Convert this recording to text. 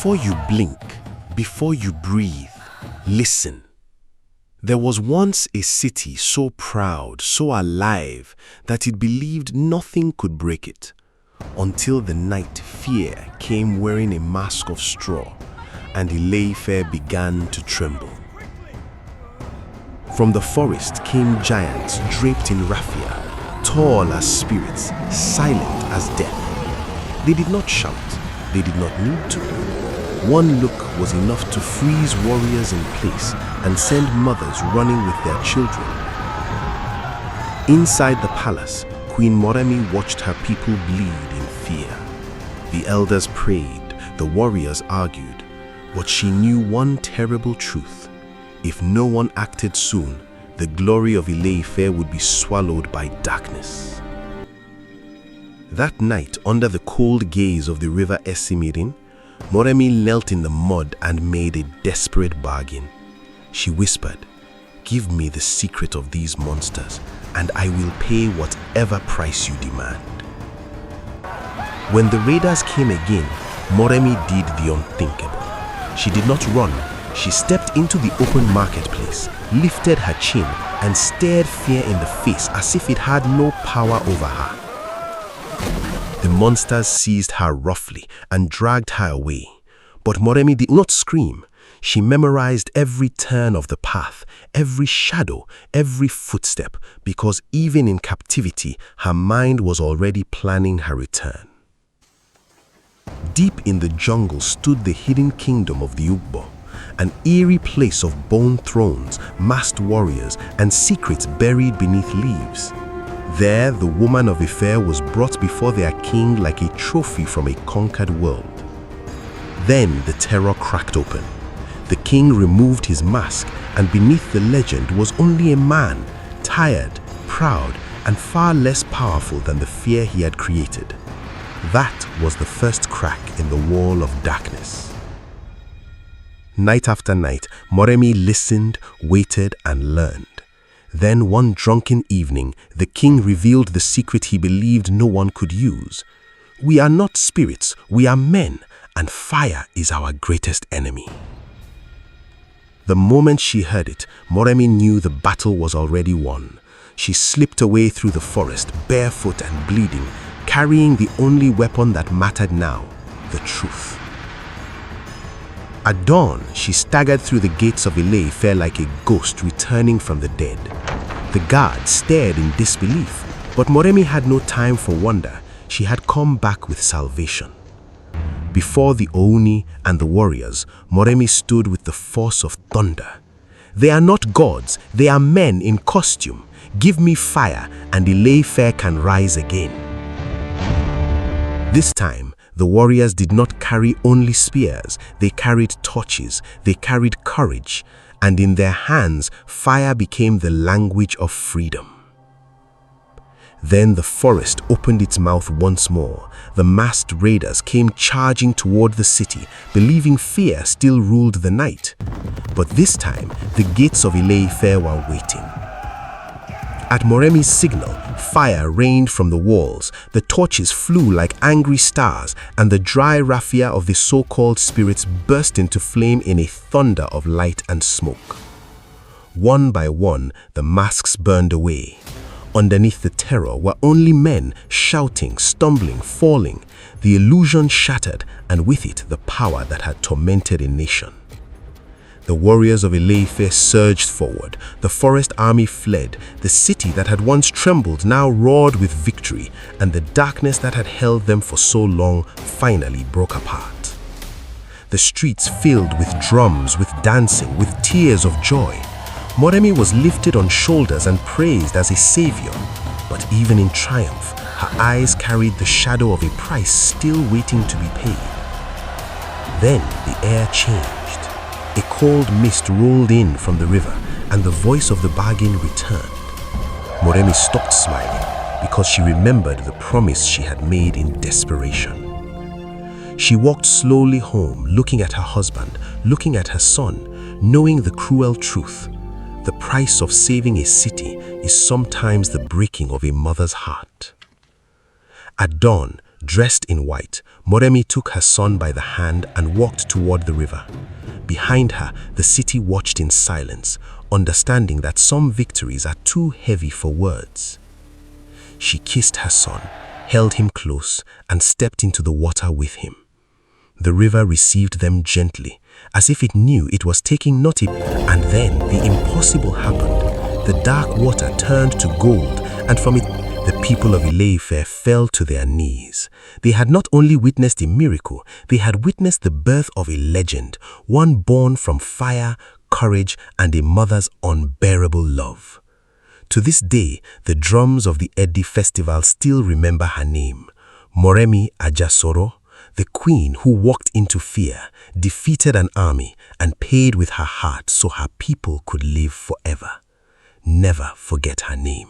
Before you blink, before you breathe, listen. There was once a city so proud, so alive, that it believed nothing could break it. Until the night fear came wearing a mask of straw, and Ile-Ife began to tremble. From the forest came giants draped in raffia, tall as spirits, silent as death. They did not shout, they did not need to. One look was enough to freeze warriors in place and send mothers running with their children. Inside the palace, Queen Moremi watched her people bleed in fear. The elders prayed, the warriors argued, but she knew one terrible truth. If no one acted soon, the glory of Ile-Ife would be swallowed by darkness. That night, under the cold gaze of the river Esimirin, Moremi knelt in the mud and made a desperate bargain. She whispered, "Give me the secret of these monsters, and I will pay whatever price you demand." When the raiders came again, Moremi did the unthinkable. She did not run. She stepped into the open marketplace, lifted her chin, and stared fear in the face as if it had no power over her. The monsters seized her roughly and dragged her away. But Moremi did not scream. She memorized every turn of the path, every shadow, every footstep, because even in captivity, her mind was already planning her return. Deep in the jungle stood the hidden kingdom of the Ugbo, an eerie place of bone thrones, masked warriors, and secrets buried beneath leaves. There, the woman of Ife was brought before their king like a trophy from a conquered world. Then the terror cracked open. The king removed his mask, and beneath the legend was only a man, tired, proud, and far less powerful than the fear he had created. That was the first crack in the wall of darkness. Night after night, Moremi listened, waited, and learned. Then one drunken evening, the king revealed the secret he believed no one could use. We are not spirits, we are men, and fire is our greatest enemy. The moment she heard it, Moremi knew the battle was already won. She slipped away through the forest, barefoot and bleeding, carrying the only weapon that mattered now, the truth. At dawn, she staggered through the gates of Ile-Ife like a ghost returning from the dead. The guards stared in disbelief, but Moremi had no time for wonder. She had come back with salvation. Before the Ooni and the warriors, Moremi stood with the force of thunder. They are not gods, they are men in costume. Give me fire, and Ile-Ife can rise again. This time, the warriors did not carry only spears, they carried torches, they carried courage, and in their hands, fire became the language of freedom. Then the forest opened its mouth once more. The masked raiders came charging toward the city, believing fear still ruled the night. But this time, the gates of Ile-Ife were waiting. At Moremi's signal, fire rained from the walls, the torches flew like angry stars, and the dry raffia of the so-called spirits burst into flame in a thunder of light and smoke. One by one, the masks burned away. Underneath the terror were only men, shouting, stumbling, falling. The illusion shattered, and with it the power that had tormented a nation. The warriors of Ile-Ife surged forward. The forest army fled. The city that had once trembled now roared with victory, and the darkness that had held them for so long finally broke apart. The streets filled with drums, with dancing, with tears of joy. Moremi was lifted on shoulders and praised as a savior. But even in triumph, her eyes carried the shadow of a price still waiting to be paid. Then the air changed. A cold mist rolled in from the river, and the voice of the bargain returned. Moremi stopped smiling because she remembered the promise she had made in desperation. She walked slowly home, looking at her husband, looking at her son, knowing the cruel truth. The price of saving a city is sometimes the breaking of a mother's heart. At dawn, Dressed in white, Moremi took her son by the hand and walked toward the river. Behind her, the city watched in silence, understanding that some victories are too heavy for words. She kissed her son, held him close, and stepped into the water with him. The river received them gently, as if it knew it was taking not it. And then the impossible happened. The dark water turned to gold, and from it, the people of Ile-Ife fell to their knees. They had not only witnessed a miracle, they had witnessed the birth of a legend, one born from fire, courage, and a mother's unbearable love. To this day, the drums of the Edi festival still remember her name, Moremi Ajasoro, the queen who walked into fear, defeated an army, and paid with her heart so her people could live forever. Never forget her name.